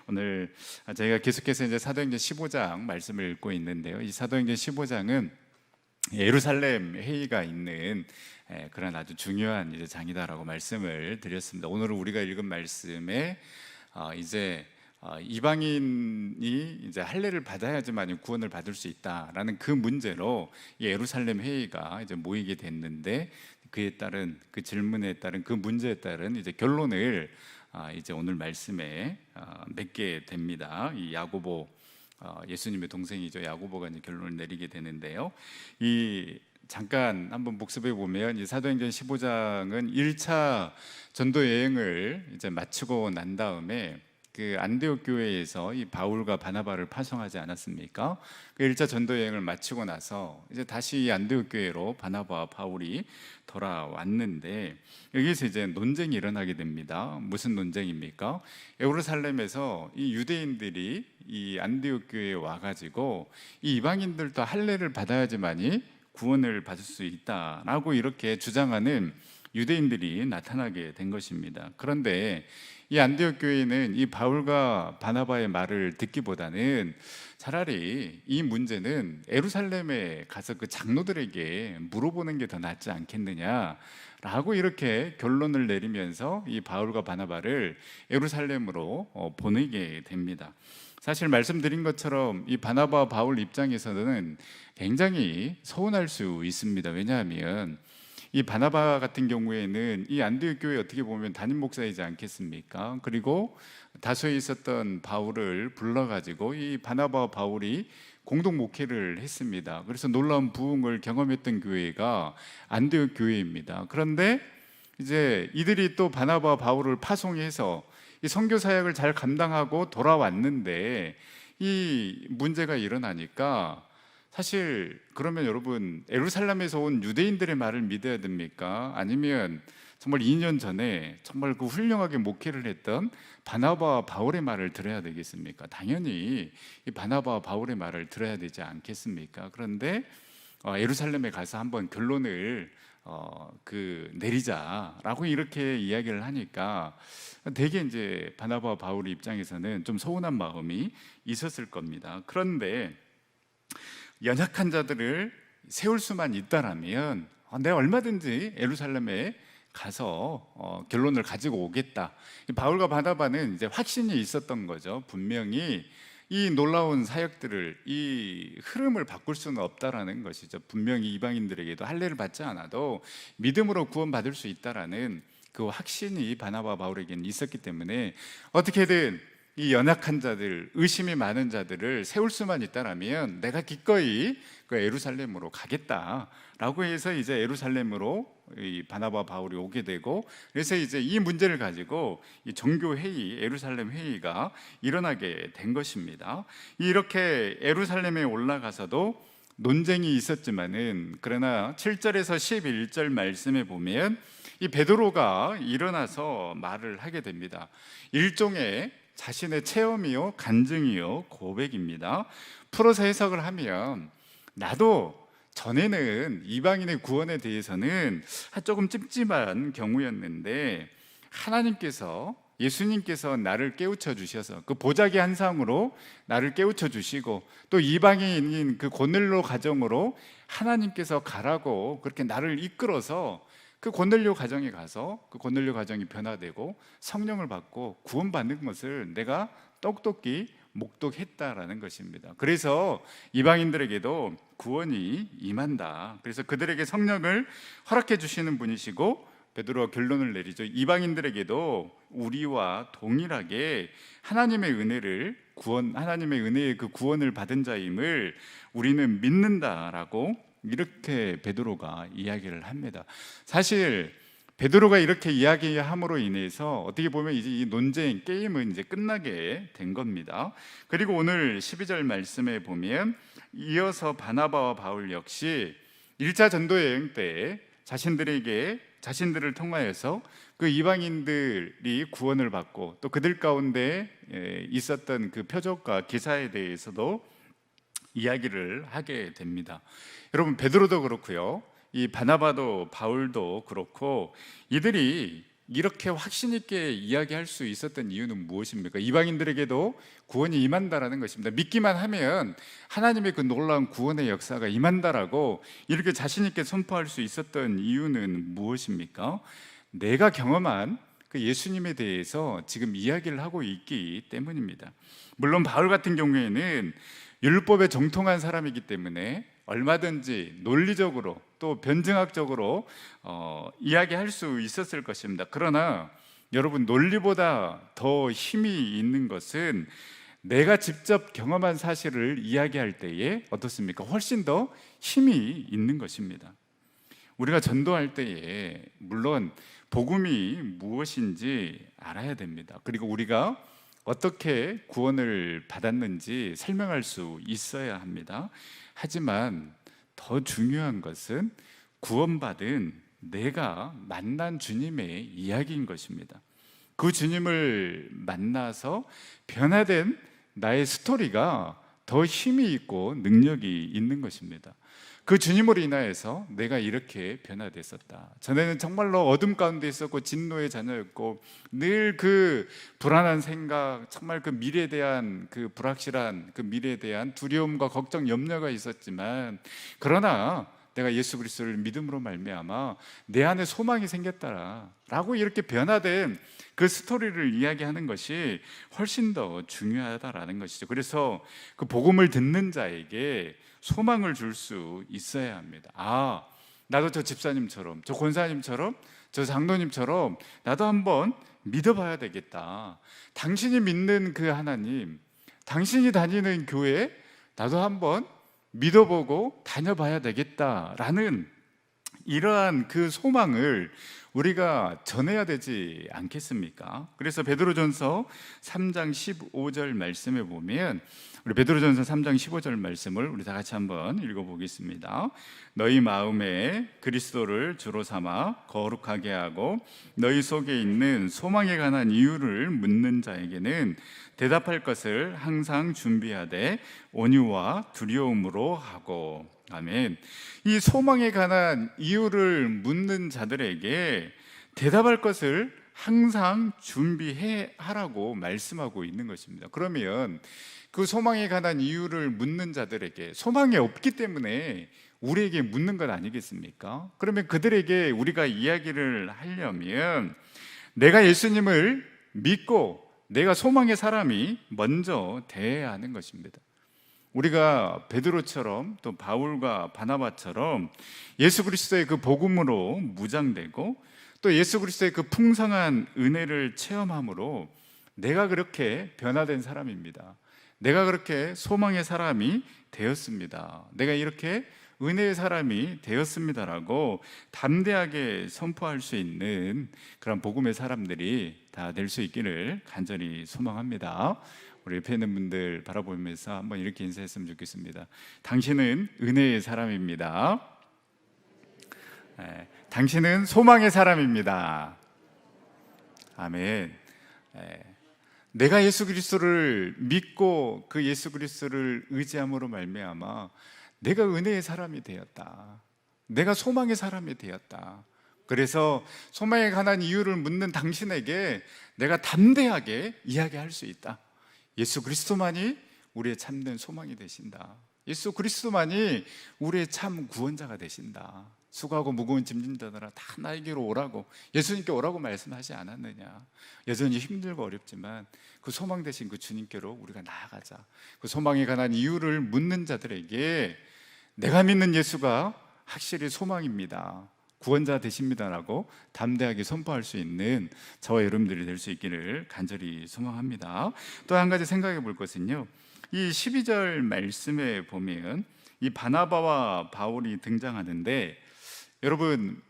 오늘 저희가 계속해서 이제 사도행전 15장 말씀을 읽고 있는데요. 이 사도행전 15장은 예루살렘 회의가 있는 그런 아주 중요한 이제 장이다라고 말씀을 드렸습니다. 오늘은 우리가 읽은 말씀에 이제 이방인이 이제 할례를 받아야지만 구원을 받을 수 있다라는 그 문제로 예루살렘 회의가 이제 모이게 됐는데, 그에 따른 그 질문에 따른 그 문제에 따른 이제 결론을 이제 오늘 말씀에 맺게 됩니다. 이 야고보, 예수님의 동생이죠. 야고보가 이제 결론을 내리게 되는데요. 이 잠깐 한번 복습해 보면 이 사도행전 15장은 1차 전도 여행을 이제 마치고 난 다음에 그 안디옥 교회에서 이 바울과 바나바를 파송하지 않았습니까? 그 1차 전도 여행을 마치고 나서 이제 다시 이 안디옥 교회로 바나바와 바울이 돌아왔는데, 여기서 이제 논쟁이 일어나게 됩니다. 무슨 논쟁입니까? 예루살렘에서 이 유대인들이 이 안디옥 교회에 와가지고 이 이방인들도 할례를 받아야지만이 구원을 받을 수 있다라고 이렇게 주장하는 유대인들이 나타나게 된 것입니다. 그런데 이 안디옥 교회는 이 바울과 바나바의 말을 듣기보다는 차라리 이 문제는 예루살렘에 가서 그 장로들에게 물어보는 게 더 낫지 않겠느냐라고 이렇게 결론을 내리면서 이 바울과 바나바를 예루살렘으로 보내게 됩니다. 사실 말씀드린 것처럼 이 바나바와 바울 입장에서는 굉장히 서운할 수 있습니다. 왜냐하면 이 바나바 같은 경우에는 이 안디옥 교회 어떻게 보면 담임 목사이지 않겠습니까? 그리고 다소에 있었던 바울을 불러가지고 이 바나바와 바울이 공동 목회를 했습니다. 그래서 놀라운 부흥을 경험했던 교회가 안디옥 교회입니다. 그런데 이제 이들이 또 바나바와 바울을 파송해서 이 선교 사역을 잘 감당하고 돌아왔는데 이 문제가 일어나니까, 사실 그러면 여러분, 예루살렘에서 온 유대인들의 말을 믿어야 됩니까? 아니면 정말 2년 전에 정말 그 훌륭하게 목회를 했던 바나바와 바울의 말을 들어야 되겠습니까? 당연히 이 바나바와 바울의 말을 들어야 되지 않겠습니까? 그런데 예루살렘에 가서 한번 결론을 내리자라고 이렇게 이야기를 하니까 되게 이제 바나바와 바울 입장에서는 좀 서운한 마음이 있었을 겁니다. 그런데 연약한 자들을 세울 수만 있다라면 내가 얼마든지 예루살렘에 가서 결론을 가지고 오겠다. 바울과 바나바는 이제 확신이 있었던 거죠. 분명히 이 놀라운 사역들을, 이 흐름을 바꿀 수는 없다라는 것이죠. 분명히 이방인들에게도 할례를 받지 않아도 믿음으로 구원받을 수 있다라는 그 확신이 바나바 바울에게는 있었기 때문에 어떻게든 이 연약한 자들, 의심이 많은 자들을 세울 수만 있다라면 내가 기꺼이 그 예루살렘으로 가겠다라고 해서 이제 예루살렘으로 이 바나바 바울이 오게 되고, 그래서 이제 이 문제를 가지고 이 정교 회의, 예루살렘 회의가 일어나게 된 것입니다. 이렇게 예루살렘에 올라가서도 논쟁이 있었지만은, 그러나 7절에서 11절 말씀에 보면 이 베드로가 일어나서 말을 하게 됩니다. 일종의 자신의 체험이요, 간증이요, 고백입니다. 풀어서 해석을 하면, 나도 전에는 이방인의 구원에 대해서는 조금 찜찜한 경우였는데 하나님께서, 예수님께서 나를 깨우쳐 주셔서 그 보자기 한 상으로 나를 깨우쳐 주시고, 또 이방인인 그 고넬료 가정으로 하나님께서 가라고 그렇게 나를 이끌어서 그 고넬료 가정에 가서 그 고넬료 가정이 변화되고 성령을 받고 구원받는 것을 내가 똑똑히 목독했다라는 것입니다. 그래서 이방인들에게도 구원이 임한다. 그래서 그들에게 성령을 허락해 주시는 분이시고, 베드로가 결론을 내리죠. 이방인들에게도 우리와 동일하게 하나님의 은혜를, 하나님의 은혜의 그 구원을 받은 자임을 우리는 믿는다라고 이렇게 베드로가 이야기를 합니다. 사실 베드로가 이렇게 이야기함으로 인해서 어떻게 보면 이제 이 논쟁 게임은 이제 끝나게 된 겁니다. 그리고 오늘 12절 말씀에 보면 이어서 바나바와 바울 역시 1차 전도 여행 때 자신들을 통하여서 그 이방인들이 구원을 받고, 또 그들 가운데 있었던 그 표적과 기사에 대해서도 이야기를 하게 됩니다. 여러분, 베드로도 그렇고요, 이 바나바도 바울도 그렇고, 이들이 이렇게 확신 있게 이야기할 수 있었던 이유는 무엇입니까? 이방인들에게도 구원이 임한다라는 것입니다. 믿기만 하면 하나님의 그 놀라운 구원의 역사가 임한다라고 이렇게 자신 있게 선포할 수 있었던 이유는 무엇입니까? 내가 경험한 그 예수님에 대해서 지금 이야기를 하고 있기 때문입니다. 물론 바울 같은 경우에는 율법에 정통한 사람이기 때문에 얼마든지 논리적으로 또 변증학적으로 이야기할 수 있었을 것입니다. 그러나 여러분, 논리보다 더 힘이 있는 것은 내가 직접 경험한 사실을 이야기할 때에 어떻습니까? 훨씬 더 힘이 있는 것입니다. 우리가 전도할 때에 물론 복음이 무엇인지 알아야 됩니다. 그리고 우리가 어떻게 구원을 받았는지 설명할 수 있어야 합니다. 하지만 더 중요한 것은 구원받은 내가 만난 주님의 이야기인 것입니다. 그 주님을 만나서 변화된 나의 스토리가 더 힘이 있고 능력이 있는 것입니다. 그 주님으로 인하여서 내가 이렇게 변화됐었다. 전에는 정말로 어둠 가운데 있었고 진노의 자녀였고 늘 그 불안한 생각, 정말 그 미래에 대한 그 불확실한 그 미래에 대한 두려움과 걱정, 염려가 있었지만 그러나 내가 예수 그리스도를 믿음으로 말미암아 내 안에 소망이 생겼다라고 이렇게 변화된 그 스토리를 이야기하는 것이 훨씬 더 중요하다라는 것이죠. 그래서 그 복음을 듣는 자에게 소망을 줄 수 있어야 합니다. 아, 나도 저 집사님처럼, 저 권사님처럼, 저 장로님처럼 나도 한번 믿어봐야 되겠다. 당신이 믿는 그 하나님, 당신이 다니는 교회 나도 한번 믿어보고 다녀봐야 되겠다라는 이러한 그 소망을 우리가 전해야 되지 않겠습니까? 그래서 베드로전서 3장 15절 말씀에 보면 우리 베드로전서 3장 15절 말씀을 우리 다 같이 한번 읽어보겠습니다. 너희 마음에 그리스도를 주로 삼아 거룩하게 하고 너희 속에 있는 소망에 관한 이유를 묻는 자에게는 대답할 것을 항상 준비하되 온유와 두려움으로 하고. 아멘. 이 소망에 관한 이유를 묻는 자들에게 대답할 것을 항상 준비해 하라고 말씀하고 있는 것입니다. 그러면 그 소망에 관한 이유를 묻는 자들에게 소망이 없기 때문에 우리에게 묻는 것 아니겠습니까? 그러면 그들에게 우리가 이야기를 하려면 내가 예수님을 믿고 내가 소망의 사람이 먼저 돼야 하는 것입니다. 우리가 베드로처럼 또 바울과 바나바처럼 예수 그리스도의 그 복음으로 무장되고 또 예수 그리스도의 그 풍성한 은혜를 체험함으로 내가 그렇게 변화된 사람입니다. 내가 그렇게 소망의 사람이 되었습니다. 내가 이렇게 은혜의 사람이 되었습니다라고 담대하게 선포할 수 있는 그런 복음의 사람들이 다 될 수 있기를 간절히 소망합니다. 우리 옆에 있는 분들 바라보면서 한번 이렇게 인사했으면 좋겠습니다. 당신은 은혜의 사람입니다. 당신은 소망의 사람입니다. 아멘. 내가 예수 그리스도를 믿고 그 예수 그리스도를 의지함으로 말미암아 내가 은혜의 사람이 되었다. 내가 소망의 사람이 되었다. 그래서 소망에 관한 이유를 묻는 당신에게 내가 담대하게 이야기할 수 있다. 예수 그리스도만이 우리의 참된 소망이 되신다. 예수 그리스도만이 우리의 참 구원자가 되신다. 수고하고 무거운 짐진 자들아 다 나에게로 오라고 예수님께 오라고 말씀하지 않았느냐. 여전히 힘들고 어렵지만 그 소망 되신 그 주님께로 우리가 나아가자. 그 소망에 관한 이유를 묻는 자들에게 내가 믿는 예수가 확실히 소망입니다, 구원자 되십니다라고 담대하게 선포할 수 있는 저와 여러분들이 될 수 있기를 간절히 소망합니다. 또 한 가지 생각해 볼 것은요, 이 12절 말씀에 보면 이 바나바와 바울이 등장하는데 여러분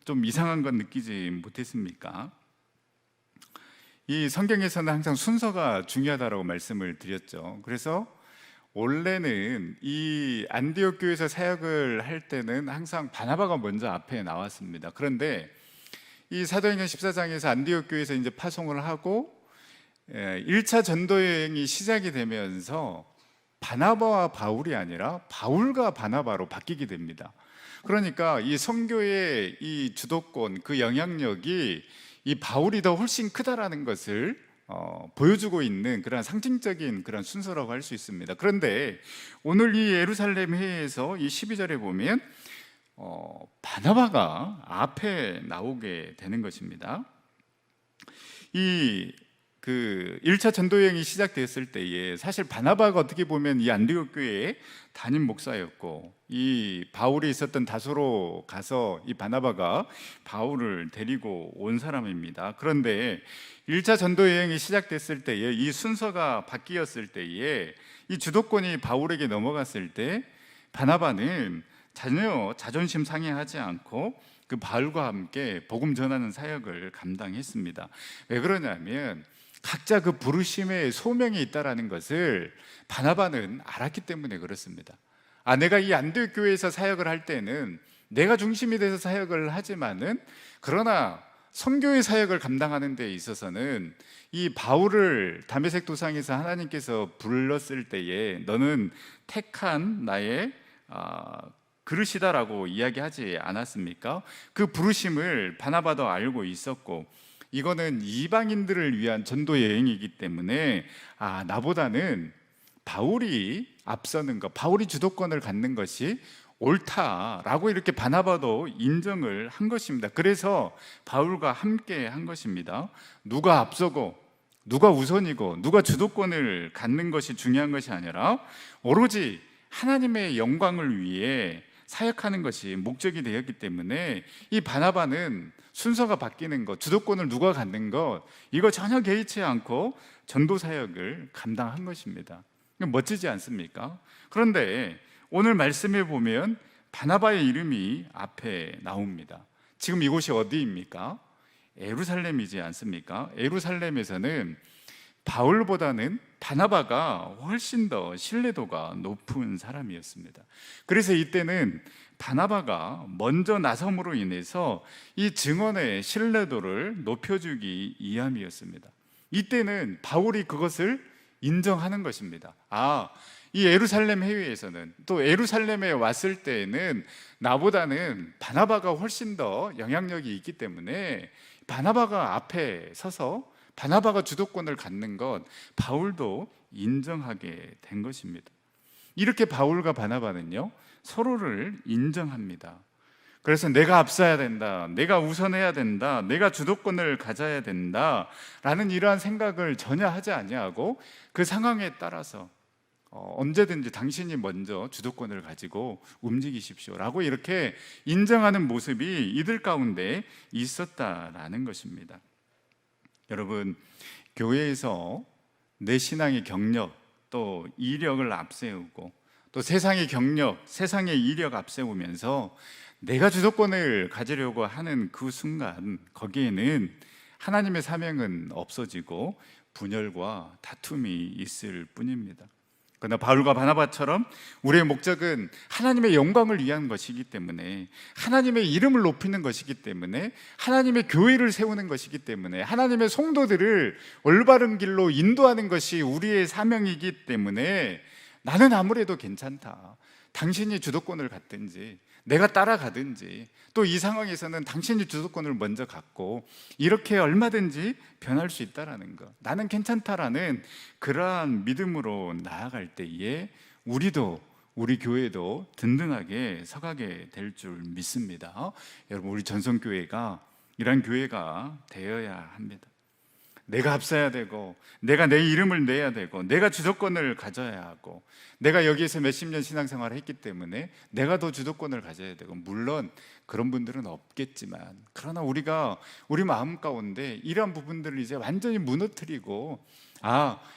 좀 이상한 건 느끼지 못했습니까? 이 성경에서는 항상 순서가 중요하다고 말씀을 드렸죠. 그래서 원래는 이 안디옥 교회에서 사역을 할 때는 항상 바나바가 먼저 앞에 나왔습니다. 그런데 이 사도행전 14장에서 안디옥 교회에서 이제 파송을 하고 1차 전도 여행이 시작이 되면서 바나바와 바울이 아니라 바울과 바나바로 바뀌게 됩니다. 그러니까 이 선교의 이 주도권, 그 영향력이 이 바울이 더 훨씬 크다라는 것을 보여주고 있는 그런 상징적인 그런 순서라고 할 수 있습니다. 그런데 오늘 이 예루살렘 회의에서 이 12절에 보면 바나바가 앞에 나오게 되는 것입니다. 이 1차 전도 여행이 시작됐을 때에 사실 바나바가 어떻게 보면 이 안디옥 교회의 담임 목사였고, 이 바울이 있었던 다소로 가서 이 바나바가 바울을 데리고 온 사람입니다. 그런데 1차 전도 여행이 시작됐을 때에 이 순서가 바뀌었을 때에 이 주도권이 바울에게 넘어갔을 때 바나바는 전혀 자존심 상해하지 않고 그 바울과 함께 복음 전하는 사역을 감당했습니다. 왜 그러냐면 각자 그 부르심의 소명이 있다라는 것을 바나바는 알았기 때문에 그렇습니다. 내가 이 안디옥 교회에서 사역을 할 때는 내가 중심이 돼서 사역을 하지만은, 그러나 선교의 사역을 감당하는 데 있어서는 이 바울을 다메섹 도상에서 하나님께서 불렀을 때에 너는 택한 나의 그릇이다라고 이야기하지 않았습니까? 그 부르심을 바나바도 알고 있었고, 이거는 이방인들을 위한 전도 여행이기 때문에 나보다는 바울이 앞서는 것, 바울이 주도권을 갖는 것이 옳다라고 이렇게 바나바도 인정을 한 것입니다. 그래서 바울과 함께 한 것입니다. 누가 앞서고 누가 우선이고 누가 주도권을 갖는 것이 중요한 것이 아니라 오로지 하나님의 영광을 위해 사역하는 것이 목적이 되었기 때문에 이 바나바는 순서가 바뀌는 것, 주도권을 누가 갖는 것, 이거 전혀 개의치 않고 전도 사역을 감당한 것입니다. 멋지지 않습니까? 그런데 오늘 말씀에 보면 바나바의 이름이 앞에 나옵니다. 지금 이곳이 어디입니까? 예루살렘이지 않습니까? 예루살렘에서는 바울보다는 바나바가 훨씬 더 신뢰도가 높은 사람이었습니다. 그래서 이때는 바나바가 먼저 나섬으로 인해서 이 증언의 신뢰도를 높여주기 위함이었습니다. 이때는 바울이 그것을 인정하는 것입니다. 이 예루살렘 회의에서는, 또 예루살렘에 왔을 때에는 나보다는 바나바가 훨씬 더 영향력이 있기 때문에 바나바가 앞에 서서 바나바가 주도권을 갖는 것, 바울도 인정하게 된 것입니다. 이렇게 바울과 바나바는요, 서로를 인정합니다. 그래서 내가 앞서야 된다, 내가 우선해야 된다, 내가 주도권을 가져야 된다 라는 이러한 생각을 전혀 하지 아니하고 그 상황에 따라서 언제든지 당신이 먼저 주도권을 가지고 움직이십시오 라고 이렇게 인정하는 모습이 이들 가운데 있었다라는 것입니다. 여러분, 교회에서 내 신앙의 경력, 또 이력을 앞세우고 또 세상의 경력, 세상의 이력 앞세우면서 내가 주도권을 가지려고 하는 그 순간, 거기에는 하나님의 사명은 없어지고 분열과 다툼이 있을 뿐입니다. 그러나 바울과 바나바처럼 우리의 목적은 하나님의 영광을 위한 것이기 때문에, 하나님의 이름을 높이는 것이기 때문에, 하나님의 교회를 세우는 것이기 때문에, 하나님의 성도들을 올바른 길로 인도하는 것이 우리의 사명이기 때문에 나는 아무래도 괜찮다, 당신이 주도권을 갖든지 내가 따라가든지, 또 이 상황에서는 당신이 주도권을 먼저 갖고 이렇게 얼마든지 변할 수 있다라는 것, 나는 괜찮다라는 그러한 믿음으로 나아갈 때에 우리도, 우리 교회도 든든하게 서가게 될 줄 믿습니다. 여러분, 우리 전성교회가 이런 교회가 되어야 합니다. 내가 앞서야 되고, 내가 내 이름을 내야 되고, 내가 주도권을 가져야 하고, 내가 여기에서 몇십 년 신앙생활을 했기 때문에 내가 더 주도권을 가져야 되고, 물론 그런 분들은 없겠지만, 그러나 우리가 우리 마음 가운데 이러한 부분들을 이제 완전히 무너뜨리고,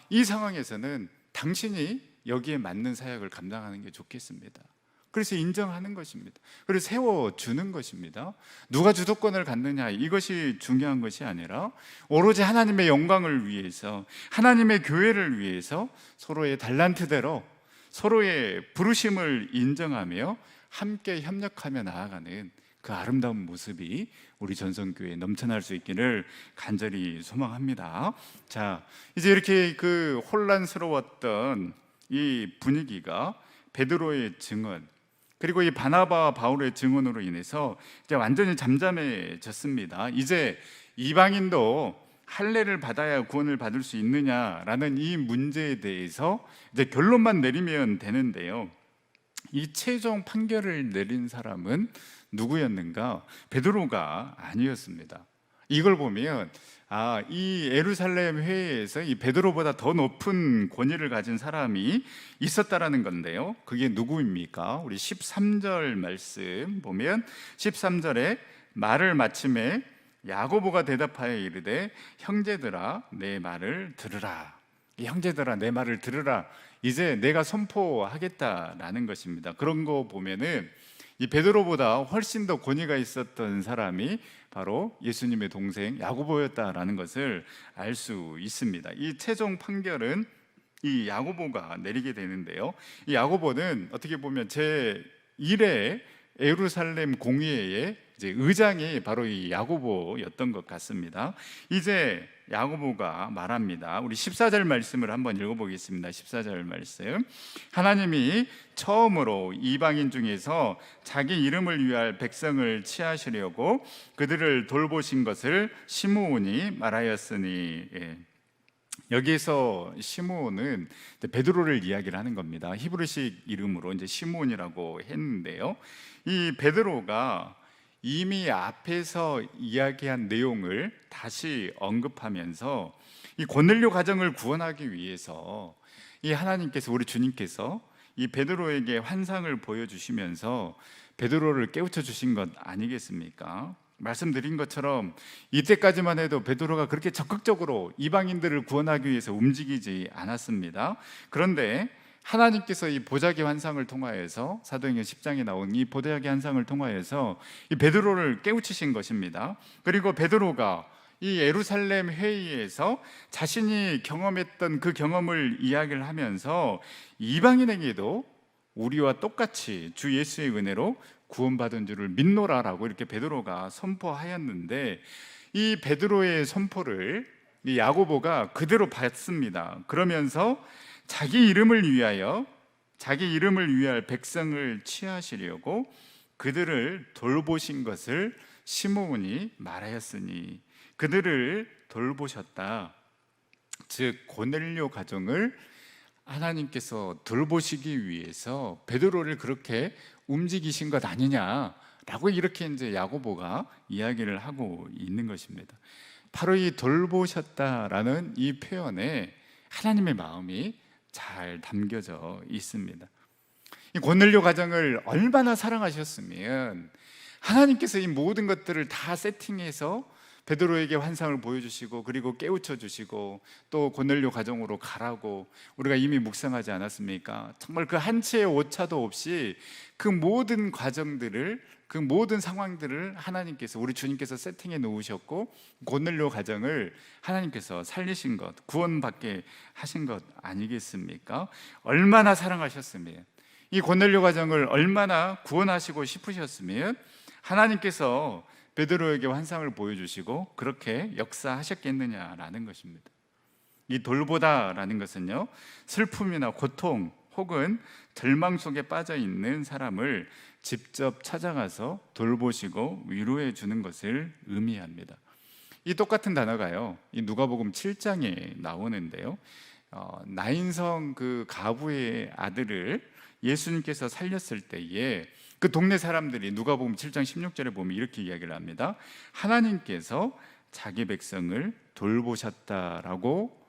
이 상황에서는 당신이 여기에 맞는 사역을 감당하는 게 좋겠습니다. 그래서 인정하는 것입니다. 그래서 세워주는 것입니다. 누가 주도권을 갖느냐, 이것이 중요한 것이 아니라 오로지 하나님의 영광을 위해서, 하나님의 교회를 위해서 서로의 달란트대로 서로의 부르심을 인정하며 함께 협력하며 나아가는 그 아름다운 모습이 우리 전성교회에 넘쳐날 수 있기를 간절히 소망합니다. 자, 이제 이렇게 그 혼란스러웠던 이 분위기가 베드로의 증언, 그리고 이 바나바와 바울의 증언으로 인해서 이제 완전히 잠잠해졌습니다. 이제 이방인도 할례를 받아야 구원을 받을 수 있느냐라는 이 문제에 대해서 이제 결론만 내리면 되는데요. 이 최종 판결을 내린 사람은 누구였는가? 베드로가 아니었습니다. 이걸 보면 이 예루살렘 회의에서 이 베드로보다 더 높은 권위를 가진 사람이 있었다라는 건데요. 그게 누구입니까? 우리 13절 말씀 보면 13절에 말을 마침에 야고보가 대답하여 이르되 형제들아 내 말을 들으라. 형제들아 내 말을 들으라. 이제 내가 선포하겠다라는 것입니다. 그런 거 보면은 이 베드로보다 훨씬 더 권위가 있었던 사람이 바로 예수님의 동생 야고보였다라는 것을 알 수 있습니다. 이 최종 판결은 이 야고보가 내리게 되는데요. 이 야고보는 어떻게 보면 제1회 예루살렘 공의회의 이제 의장이 바로 이 야고보였던 것 같습니다. 이제 야고보가 말합니다. 우리 14절 말씀을 한번 읽어보겠습니다. 14절 말씀. 하나님이 처음으로 이방인 중에서 자기 이름을 위할 백성을 취하시려고 그들을 돌보신 것을 시므온이 말하였으니. 여기에서 시므온은 베드로를 이야기를 하는 겁니다. 히브리식 이름으로 이제 시므온이라고 했는데요. 이 베드로가 이미 앞에서 이야기한 내용을 다시 언급하면서 이 고넬료 가정을 구원하기 위해서 이 하나님께서, 우리 주님께서 이 베드로에게 환상을 보여주시면서 베드로를 깨우쳐 주신 것 아니겠습니까? 말씀드린 것처럼 이때까지만 해도 베드로가 그렇게 적극적으로 이방인들을 구원하기 위해서 움직이지 않았습니다. 그런데 하나님께서 이 보자기 환상을 통하여서, 사도행전 10장에 나온 이 보자기 환상을 통하여서 이 베드로를 깨우치신 것입니다. 그리고 베드로가 이 예루살렘 회의에서 자신이 경험했던 그 경험을 이야기를 하면서 이방인에게도 우리와 똑같이 주 예수의 은혜로 구원받은 줄을 믿노라라고 이렇게 베드로가 선포하였는데, 이 베드로의 선포를 이 야고보가 그대로 받습니다. 그러면서 자기 이름을 위할 백성을 취하시려고 그들을 돌보신 것을 시므온이 말하였으니, 그들을 돌보셨다. 즉 고넬료 가정을 하나님께서 돌보시기 위해서 베드로를 그렇게 움직이신 것 아니냐라고 이렇게 이제 야고보가 이야기를 하고 있는 것입니다. 바로 이 돌보셨다라는 이 표현에 하나님의 마음이 잘 담겨져 있습니다. 이 고넬료 가정을 얼마나 사랑하셨으면 하나님께서 이 모든 것들을 다 세팅해서 베드로에게 환상을 보여주시고 그리고 깨우쳐 주시고 또 고넬료 가정으로 가라고 우리가 이미 묵상하지 않았습니까? 정말 그 한 치의 오차도 없이 그 모든 과정들을, 그 모든 상황들을 하나님께서, 우리 주님께서 세팅해 놓으셨고 고넬료 가정을 하나님께서 살리신 것, 구원받게 하신 것 아니겠습니까? 얼마나 사랑하셨으면, 이 고넬료 가정을 얼마나 구원하시고 싶으셨으면 하나님께서 베드로에게 환상을 보여주시고 그렇게 역사하셨겠느냐라는 것입니다. 이 돌보다라는 것은요, 슬픔이나 고통 혹은 절망 속에 빠져 있는 사람을 직접 찾아가서 돌보시고 위로해 주는 것을 의미합니다. 이 똑같은 단어가요, 이 누가복음 7장에 나오는데요, 나인성 그 가부의 아들을 예수님께서 살렸을 때에 그 동네 사람들이 누가복음 7장 16절에 보면 이렇게 이야기를 합니다. 하나님께서 자기 백성을 돌보셨다라고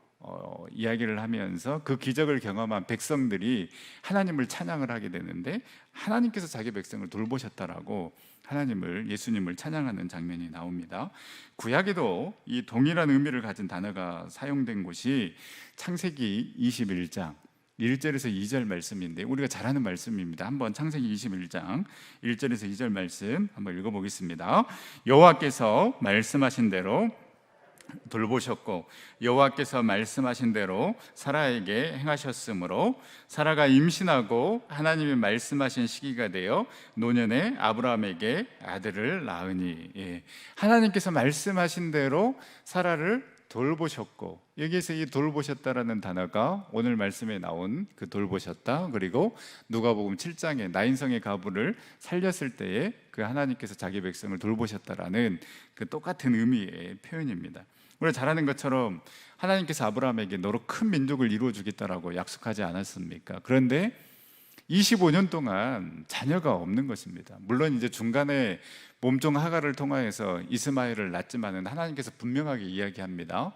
이야기를 하면서 그 기적을 경험한 백성들이 하나님을 찬양을 하게 되는데, 하나님께서 자기 백성을 돌보셨다라고 하나님을, 예수님을 찬양하는 장면이 나옵니다. 구약에도 이 동일한 의미를 가진 단어가 사용된 곳이 창세기 21장 1절에서 2절 말씀인데, 우리가 잘 아는 말씀입니다. 한번 창세기 21장 1절에서 2절 말씀 한번 읽어보겠습니다. 여호와께서 말씀하신 대로 돌보셨고 여호와께서 말씀하신 대로 사라에게 행하셨으므로 사라가 임신하고 하나님이 말씀하신 시기가 되어 노년에 아브라함에게 아들을 낳으니. 하나님께서 말씀하신 대로 사라를 돌보셨고, 여기에서 이 돌보셨다라는 단어가 오늘 말씀에 나온 그 돌보셨다, 그리고 누가복음 7장에 나인성의 과부를 살렸을 때에 그 하나님께서 자기 백성을 돌보셨다라는 그 똑같은 의미의 표현입니다. 우리가 잘 아는 것처럼 하나님께서 아브라함에게 너로 큰 민족을 이루어 주겠다라고 약속하지 않았습니까? 그런데 25년 동안 자녀가 없는 것입니다. 물론 이제 중간에 몸종 하갈을 통하여서 이스마엘을 낳지만은 하나님께서 분명하게 이야기합니다.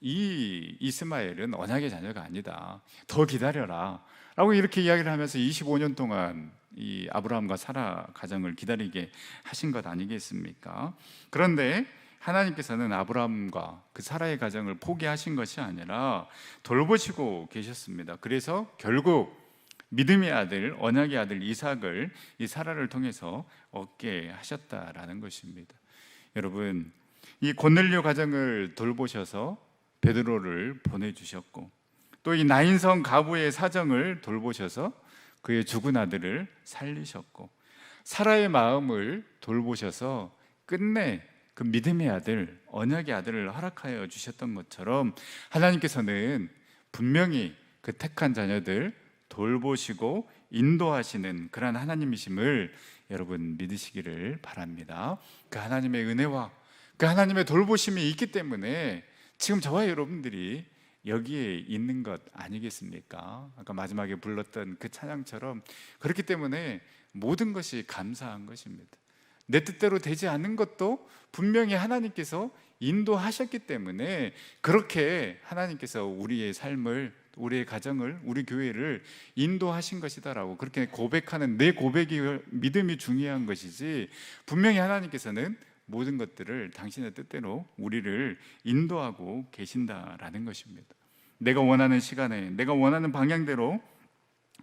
이 이스마엘은 언약의 자녀가 아니다. 더 기다려라. 라고 이렇게 이야기를 하면서 25년 동안 이 아브라함과 사라 가정을 기다리게 하신 것 아니겠습니까? 그런데 하나님께서는 아브라함과 그 사라의 가정을 포기하신 것이 아니라 돌보시고 계셨습니다. 그래서 결국 믿음의 아들, 언약의 아들 이삭을 이 사라를 통해서 얻게 하셨다라는 것입니다. 여러분, 이 고넬료 가정을 돌보셔서 베드로를 보내주셨고, 또 이 나인성 가부의 사정을 돌보셔서 그의 죽은 아들을 살리셨고, 사라의 마음을 돌보셔서 끝내 그 믿음의 아들, 언약의 아들을 허락하여 주셨던 것처럼 하나님께서는 분명히 그 택한 자녀들 돌보시고 인도하시는 그런 하나님이심을 여러분 믿으시기를 바랍니다. 그 하나님의 은혜와 그 하나님의 돌보심이 있기 때문에 지금 저와 여러분들이 여기에 있는 것 아니겠습니까? 아까 마지막에 불렀던 그 찬양처럼 그렇기 때문에 모든 것이 감사한 것입니다. 내 뜻대로 되지 않는 것도 분명히 하나님께서 인도하셨기 때문에 그렇게 하나님께서 우리의 삶을, 우리의 가정을, 우리 교회를 인도하신 것이다라고 그렇게 고백하는 내 고백이, 믿음이 중요한 것이지, 분명히 하나님께서는 모든 것들을 당신의 뜻대로 우리를 인도하고 계신다라는 것입니다. 내가 원하는 시간에 내가 원하는 방향대로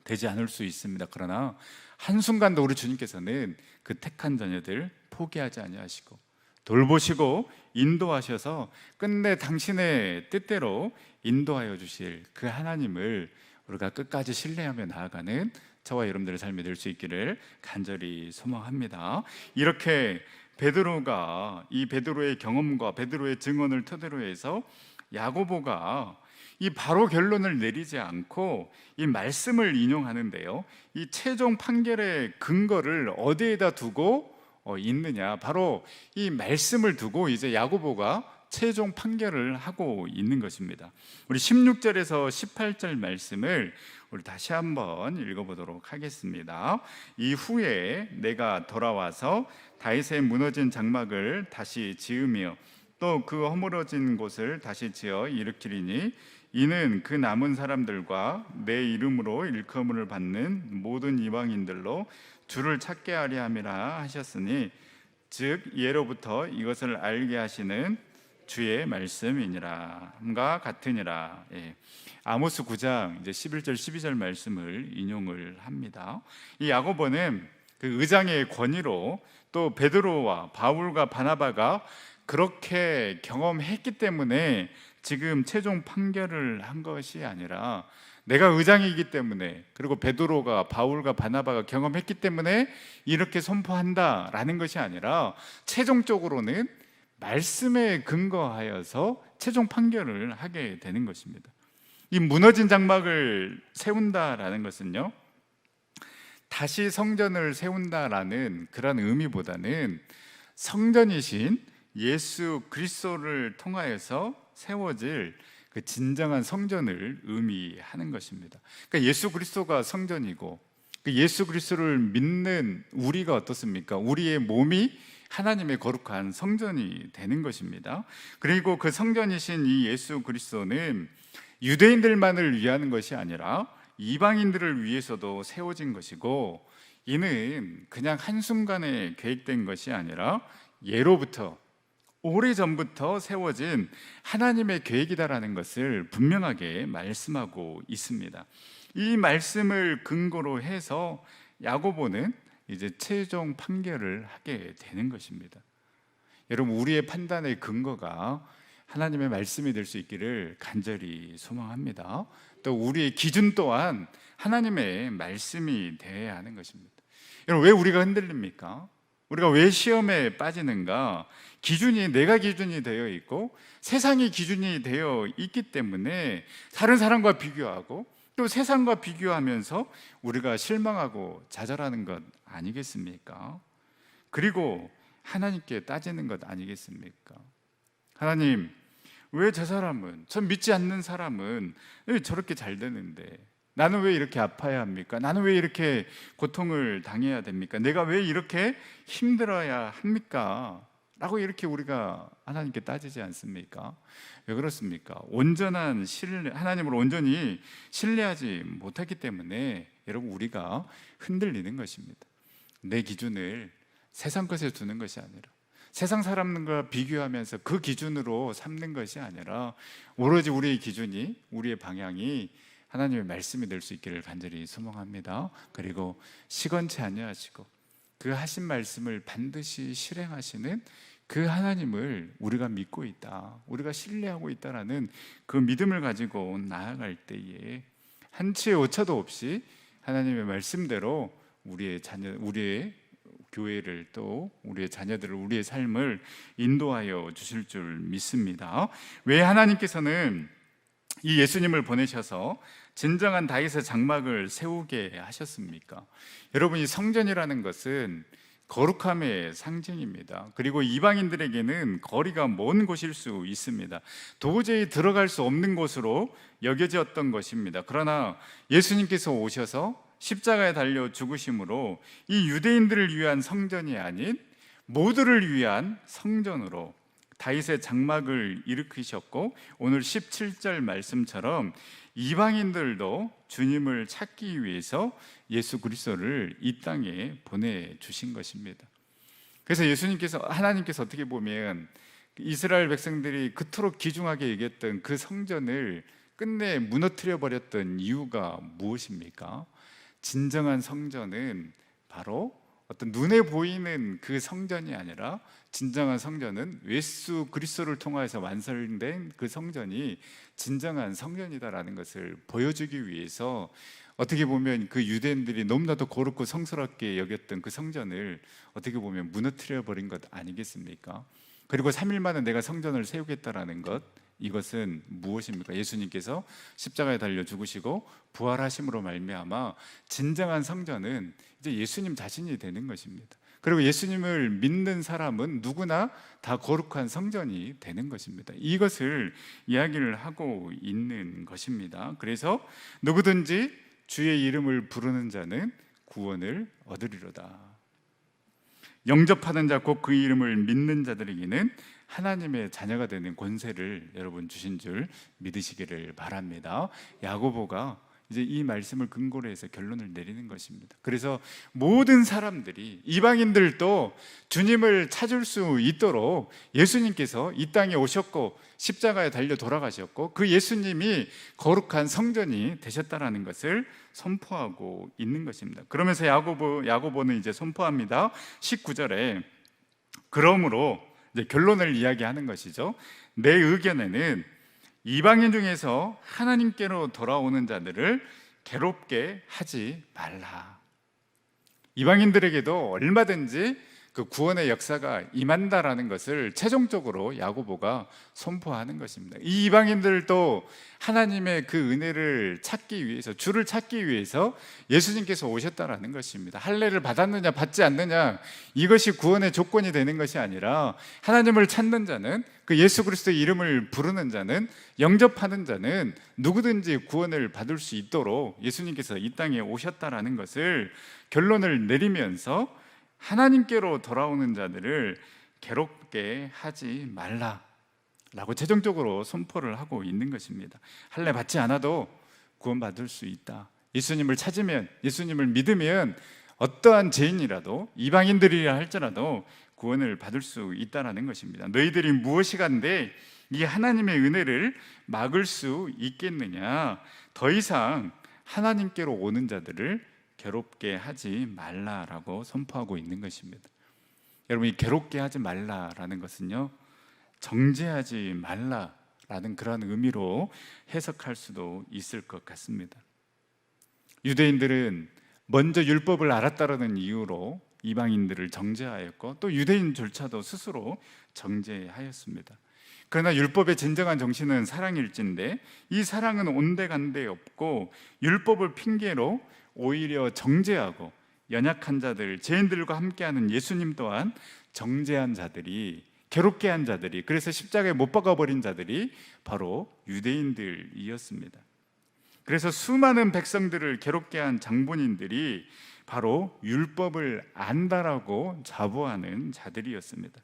되지 않을 수 있습니다. 그러나 한순간도 우리 주님께서는 그 택한 자녀들 포기하지 아니하시고 돌보시고 인도하셔서 끝내 당신의 뜻대로 인도하여 주실 그 하나님을 우리가 끝까지 신뢰하며 나아가는 저와 여러분들의 삶이 될 수 있기를 간절히 소망합니다. 이렇게 베드로가, 이 베드로의 경험과 베드로의 증언을 토대로 해서 야고보가 이 바로 결론을 내리지 않고 이 말씀을 인용하는데요, 이 최종 판결의 근거를 어디에다 두고 있느냐, 바로 이 말씀을 두고 이제 야고보가 최종 판결을 하고 있는 것입니다. 우리 16절에서 18절 말씀을 우리 다시 한번 읽어보도록 하겠습니다. 이후에 내가 돌아와서 다윗의 무너진 장막을 다시 지으며 또 그 허물어진 곳을 다시 지어 일으키리니 이는 그 남은 사람들과 내 이름으로 일컬음을 받는 모든 이방인들로 주를 찾게 하려 함이라 하셨으니 즉 예로부터 이것을 알게 하시는 주의 말씀이니라 함과 같으니라. 아모스 9장 이제 11절 12절 말씀을 인용을 합니다. 이 야고보는 그 의장의 권위로 또 베드로와 바울과 바나바가 그렇게 경험했기 때문에 지금 최종 판결을 한 것이 아니라, 내가 의장이기 때문에, 그리고 베드로가 바울과 바나바가 경험했기 때문에 이렇게 선포한다라는 것이 아니라 최종적으로는 말씀에 근거하여서 최종 판결을 하게 되는 것입니다. 이 무너진 장막을 세운다라는 것은요, 다시 성전을 세운다라는 그런 의미보다는 성전이신 예수 그리스도를 통하여서 세워질 그 진정한 성전을 의미하는 것입니다. 그러니까 예수 그리스도가 성전이고, 그 예수 그리스도를 믿는 우리가 어떻습니까? 우리의 몸이 하나님의 거룩한 성전이 되는 것입니다. 그리고 그 성전이신 이 예수 그리스도는 유대인들만을 위하는 것이 아니라 이방인들을 위해서도 세워진 것이고, 이는 그냥 한순간에 계획된 것이 아니라 예로부터, 오래전부터 세워진 하나님의 계획이다라는 것을 분명하게 말씀하고 있습니다. 이 말씀을 근거로 해서 야고보는 이제 최종 판결을 하게 되는 것입니다. 여러분, 우리의 판단의 근거가 하나님의 말씀이 될 수 있기를 간절히 소망합니다. 또 우리의 기준 또한 하나님의 말씀이 되어야 하는 것입니다. 여러분, 왜 우리가 흔들립니까? 우리가 왜 시험에 빠지는가? 기준이 내가 기준이 되어 있고 세상이 기준이 되어 있기 때문에 다른 사람과 비교하고 또 세상과 비교하면서 우리가 실망하고 좌절하는 것 아니겠습니까? 그리고 하나님께 따지는 것 아니겠습니까? 하나님, 왜 저 사람은, 전 믿지 않는 사람은 왜 저렇게 잘 되는데 나는 왜 이렇게 아파야 합니까? 나는 왜 이렇게 고통을 당해야 됩니까? 내가 왜 이렇게 힘들어야 합니까? 라고 이렇게 우리가 하나님께 따지지 않습니까? 왜 그렇습니까? 온전한 하나님을 온전히 신뢰하지 못했기 때문에 여러분 우리가 흔들리는 것입니다. 내 기준을 세상 것에 두는 것이 아니라 세상 사람과 비교하면서 그 기준으로 삼는 것이 아니라 오로지 우리의 기준이, 우리의 방향이 하나님의 말씀이 될 수 있기를 간절히 소망합니다. 그리고 시건치 아니하시고 그 하신 말씀을 반드시 실행하시는 그 하나님을 우리가 믿고 있다, 우리가 신뢰하고 있다라는 그 믿음을 가지고 나아갈 때에 한치의 오차도 없이 하나님의 말씀대로 우리의 자녀, 우리의 교회를 또 우리의 자녀들을, 우리의 삶을 인도하여 주실 줄 믿습니다. 왜 하나님께서는 이 예수님을 보내셔서 진정한 다윗의 장막을 세우게 하셨습니까? 여러분, 이 성전이라는 것은 거룩함의 상징입니다. 그리고 이방인들에게는 거리가 먼 곳일 수 있습니다. 도저히 들어갈 수 없는 곳으로 여겨졌던 것입니다. 그러나 예수님께서 오셔서 십자가에 달려 죽으심으로 이 유대인들을 위한 성전이 아닌 모두를 위한 성전으로 다윗의 장막을 일으키셨고, 오늘 17절 말씀처럼 이방인들도 주님을 찾기 위해서 예수 그리스도를 이 땅에 보내주신 것입니다. 그래서 하나님께서 어떻게 보면 이스라엘 백성들이 그토록 귀중하게 여겼던 그 성전을 끝내 무너뜨려 버렸던 이유가 무엇입니까? 진정한 성전은 바로 어떤 눈에 보이는 그 성전이 아니라 진정한 성전은 예수 그리스도를 통하여서 완성된 그 성전이 진정한 성전이다라는 것을 보여주기 위해서 어떻게 보면 그 유대인들이 너무나도 거룩고 성스럽게 여겼던 그 성전을 어떻게 보면 무너뜨려 버린 것 아니겠습니까? 그리고 3일 만에 내가 성전을 세우겠다라는 것, 이것은 무엇입니까? 예수님께서 십자가에 달려 죽으시고 부활하심으로 말미암아 진정한 성전은 이제 예수님 자신이 되는 것입니다. 그리고 예수님을 믿는 사람은 누구나 다 거룩한 성전이 되는 것입니다. 이것을 이야기를 하고 있는 것입니다. 그래서 누구든지 주의 이름을 부르는 자는 구원을 얻으리로다. 영접하는 자, 곧 그 이름을 믿는 자들에게는 하나님의 자녀가 되는 권세를 여러분 주신 줄 믿으시기를 바랍니다. 야고보가 이제 이 말씀을 근거로 해서 결론을 내리는 것입니다. 그래서 모든 사람들이, 이방인들도 주님을 찾을 수 있도록 예수님께서 이 땅에 오셨고 십자가에 달려 돌아가셨고 그 예수님이 거룩한 성전이 되셨다라는 것을 선포하고 있는 것입니다. 그러면서 야고보는 이제 선포합니다. 19절에 그러므로 이제 결론을 이야기하는 것이죠. 내 의견에는 이방인 중에서 하나님께로 돌아오는 자들을 괴롭게 하지 말라. 이방인들에게도 얼마든지 그 구원의 역사가 임한다라는 것을 최종적으로 야고보가 선포하는 것입니다. 이 이방인들도 하나님의 그 은혜를 찾기 위해서, 주를 찾기 위해서 예수님께서 오셨다라는 것입니다. 할례를 받았느냐 받지 않느냐, 이것이 구원의 조건이 되는 것이 아니라 하나님을 찾는 자는, 그 예수 그리스도의 이름을 부르는 자는, 영접하는 자는 누구든지 구원을 받을 수 있도록 예수님께서 이 땅에 오셨다라는 것을 결론을 내리면서 하나님께로 돌아오는 자들을 괴롭게 하지 말라라고 최종적으로 선포를 하고 있는 것입니다. 할례 받지 않아도 구원받을 수 있다. 예수님을 찾으면, 예수님을 믿으면 어떠한 죄인이라도, 이방인들이라 할지라도 구원을 받을 수 있다는 것입니다. 너희들이 무엇이간데 이 하나님의 은혜를 막을 수 있겠느냐? 더 이상 하나님께로 오는 자들을 괴롭게 하지 말라라고 선포하고 있는 것입니다. 여러분, 이 괴롭게 하지 말라라는 것은요, 정죄하지 말라라는 그런 의미로 해석할 수도 있을 것 같습니다. 유대인들은 먼저 율법을 알았다라는 이유로 이방인들을 정죄하였고 또 유대인조차도 스스로 정죄하였습니다. 그러나 율법의 진정한 정신은 사랑일진데 이 사랑은 온데간데 없고 율법을 핑계로 오히려 정죄하고 연약한 자들, 죄인들과 함께하는 예수님 또한 정죄한 자들이, 괴롭게 한 자들이, 그래서 십자가에 못 박아버린 자들이 바로 유대인들이었습니다. 그래서 수많은 백성들을 괴롭게 한 장본인들이 바로 율법을 안다라고 자부하는 자들이었습니다.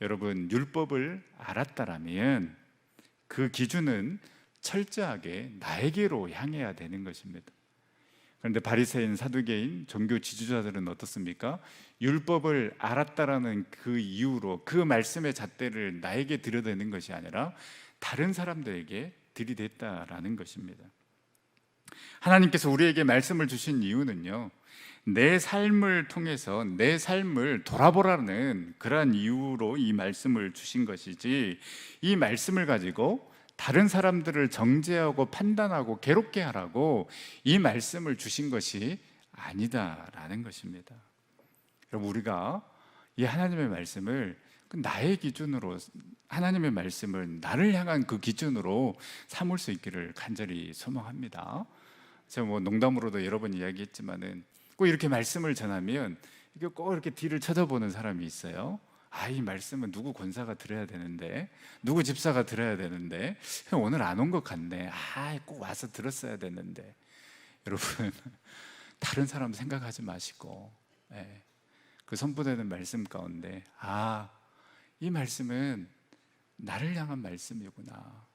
여러분, 율법을 알았다라면 그 기준은 철저하게 나에게로 향해야 되는 것입니다. 그런데 바리새인, 사두개인, 종교 지주자들은 어떻습니까? 율법을 알았다라는 그 이유로 그 말씀의 잣대를 나에게 들여대는 것이 아니라 다른 사람들에게 들이댔다라는 것입니다. 하나님께서 우리에게 말씀을 주신 이유는요, 내 삶을 통해서 내 삶을 돌아보라는 그러한 이유로 이 말씀을 주신 것이지, 이 말씀을 가지고 다른 사람들을 정죄하고 판단하고 괴롭게 하라고 이 말씀을 주신 것이 아니다라는 것입니다. 여러분, 우리가 이 하나님의 말씀을 나의 기준으로, 하나님의 말씀을 나를 향한 그 기준으로 삼을 수 있기를 간절히 소망합니다. 제가 뭐 농담으로도 여러 번 이야기했지만은 꼭 이렇게 말씀을 전하면 이게 꼭 이렇게 뒤를 쳐다보는 사람이 있어요. 아, 이 말씀은 누구 권사가 들어야 되는데, 누구 집사가 들어야 되는데, 형 오늘 안 온 것 같네. 아, 꼭 와서 들었어야 되는데. 여러분, 다른 사람 생각하지 마시고, 그 선포되는 말씀 가운데, 아, 이 말씀은 나를 향한 말씀이구나.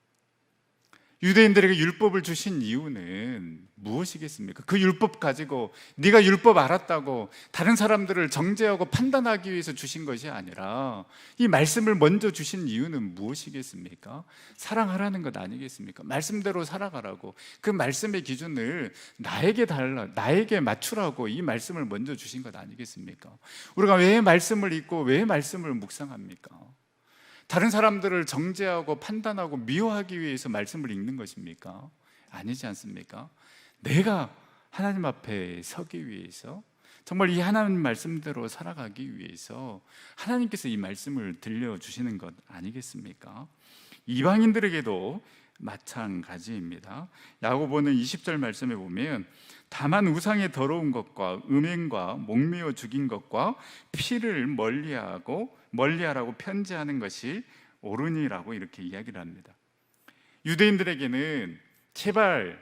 유대인들에게 율법을 주신 이유는 무엇이겠습니까? 그 율법 가지고 네가 율법 알았다고 다른 사람들을 정죄하고 판단하기 위해서 주신 것이 아니라 이 말씀을 먼저 주신 이유는 무엇이겠습니까? 사랑하라는 것 아니겠습니까? 말씀대로 살아가라고, 그 말씀의 기준을 나에게 맞추라고 이 말씀을 먼저 주신 것 아니겠습니까? 우리가 왜 말씀을 읽고 왜 말씀을 묵상합니까? 다른 사람들을 정죄하고 판단하고 미워하기 위해서 말씀을 읽는 것입니까? 아니지 않습니까? 내가 하나님 앞에 서기 위해서, 정말 이 하나님 말씀대로 살아가기 위해서 하나님께서 이 말씀을 들려주시는 것 아니겠습니까? 이방인들에게도 마찬가지입니다. 야고보는 20절 말씀에 보면 다만 우상의 더러운 것과 음행과 목매어 죽인 것과 피를 멀리하라고 편지하는 것이 옳으니라고 이렇게 이야기를 합니다. 유대인들에게는 제발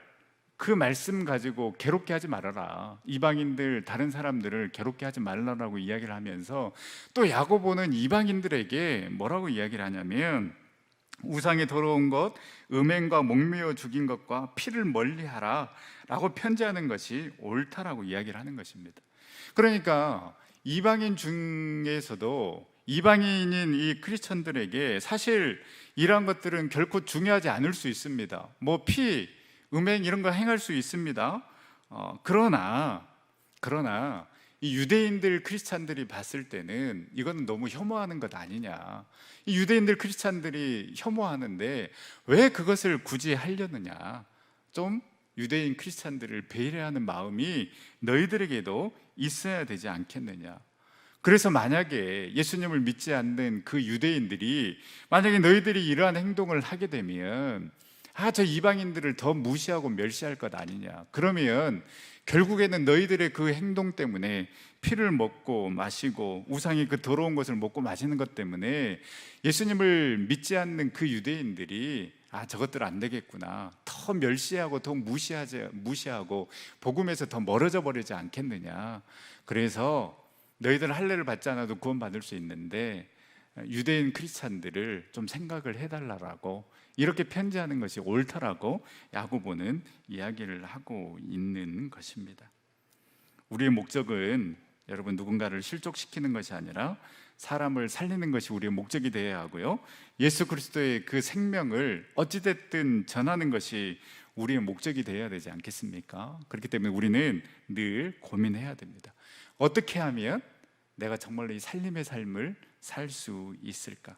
그 말씀 가지고 괴롭게 하지 말아라, 이방인들, 다른 사람들을 괴롭게 하지 말라라고 이야기를 하면서 또 야고보는 이방인들에게 뭐라고 이야기를 하냐면 우상의 더러운 것, 음행과 목매어 죽인 것과 피를 멀리하라 라고 편지하는 것이 옳다라고 이야기를 하는 것입니다. 그러니까 이방인 중에서도 이방인인 이 크리스천들에게 사실 이러한 것들은 결코 중요하지 않을 수 있습니다. 뭐 피, 음행 이런 거 행할 수 있습니다. 그러나 이 유대인들 크리스찬들이 봤을 때는 이거는 너무 혐오하는 것 아니냐, 이 유대인들 크리스찬들이 혐오하는데 왜 그것을 굳이 하려느냐, 좀 유대인 크리스찬들을 배려하는 마음이 너희들에게도 있어야 되지 않겠느냐. 그래서 만약에 예수님을 믿지 않는 그 유대인들이 만약에 너희들이 이러한 행동을 하게 되면 저 이방인들을 더 무시하고 멸시할 것 아니냐, 그러면 결국에는 너희들의 그 행동 때문에 피를 먹고 마시고 우상의 그 더러운 것을 먹고 마시는 것 때문에 예수님을 믿지 않는 그 유대인들이 저것들 안 되겠구나, 더 멸시하고 더 무시하고 복음에서 더 멀어져 버리지 않겠느냐. 그래서 너희들 할례를 받지 않아도 구원받을 수 있는데 유대인 크리스찬들을 좀 생각을 해달라고 이렇게 편지하는 것이 옳다라고 야고보는 이야기를 하고 있는 것입니다. 우리의 목적은 여러분 누군가를 실족시키는 것이 아니라 사람을 살리는 것이 우리의 목적이 되어야 하고요, 예수 그리스도의 그 생명을 어찌됐든 전하는 것이 우리의 목적이 되어야 되지 않겠습니까? 그렇기 때문에 우리는 늘 고민해야 됩니다. 어떻게 하면 내가 정말로 이 살림의 삶을 살 수 있을까?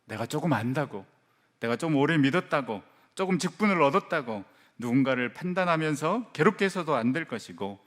내가 조금 안다고, 내가 좀 오래 믿었다고, 조금 직분을 얻었다고 누군가를 판단하면서 괴롭게 해서도 안 될 것이고,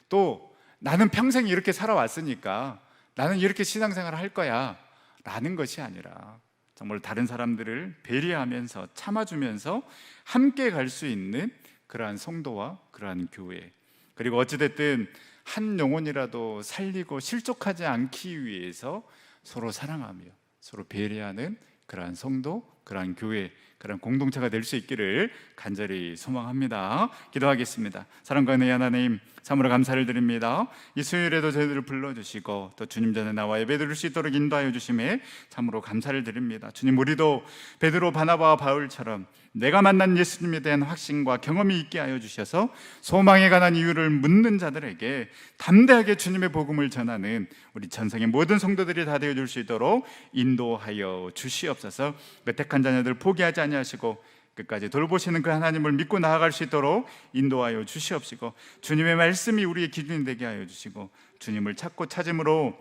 또 나는 평생 이렇게 살아왔으니까 나는 이렇게 신앙생활을 할 거야 라는 것이 아니라 정말 다른 사람들을 배려하면서 참아주면서 함께 갈 수 있는 그러한 성도와 그러한 교회, 그리고 어찌됐든 한 영혼이라도 살리고 실족하지 않기 위해서 서로 사랑하며 서로 배려하는 그러한 성도, 그러한 교회, 그런 공동체가 될 수 있기를 간절히 소망합니다. 기도하겠습니다. 사랑과 은혜의 하나님, 참으로 감사를 드립니다. 이 수요일에도 저희들을 불러주시고 또 주님 전에 나와 예배드릴 수 있도록 인도하여 주심에 참으로 감사를 드립니다. 주님, 우리도 베드로, 바나바와 바울처럼 내가 만난 예수님에 대한 확신과 경험이 있게 하여 주셔서 소망에 관한 이유를 묻는 자들에게 담대하게 주님의 복음을 전하는 우리 전성의 모든 성도들이 다 되어줄 수 있도록 인도하여 주시옵소서. 그 택한 자녀들 포기하지 아니하시고 끝까지 돌보시는 그 하나님을 믿고 나아갈 수 있도록 인도하여 주시옵시고, 주님의 말씀이 우리의 기준이 되게 하여 주시고, 주님을 찾고 찾음으로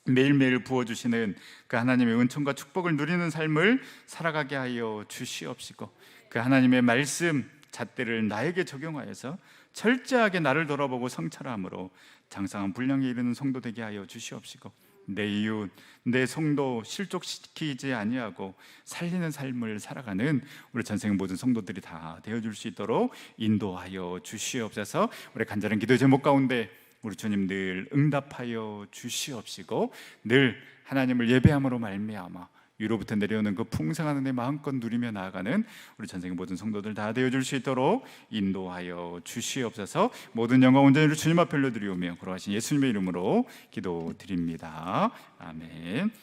매일매일 부어주시는 그 하나님의 은총과 축복을 누리는 삶을 살아가게 하여 주시옵시고, 그 하나님의 말씀 잣대를 나에게 적용하여서 철저하게 나를 돌아보고 성찰함으로 장성한 분량에 이르는 성도 되게 하여 주시옵시고, 내 이웃, 내 성도 실족시키지 아니하고 살리는 삶을 살아가는 우리 전생의 모든 성도들이 다 되어줄 수 있도록 인도하여 주시옵소서. 우리 간절한 기도 제목 가운데 우리 주님 늘 응답하여 주시옵시고, 늘 하나님을 예배함으로 말미암아 위로부터 내려오는 그 풍성한 은혜 마음껏 누리며 나아가는 우리 전생의 모든 성도들 다 되어줄 수 있도록 인도하여 주시옵소서. 모든 영광 온전히 주님 앞에 올려드리오며 거룩하신 예수님의 이름으로 기도드립니다. 아멘.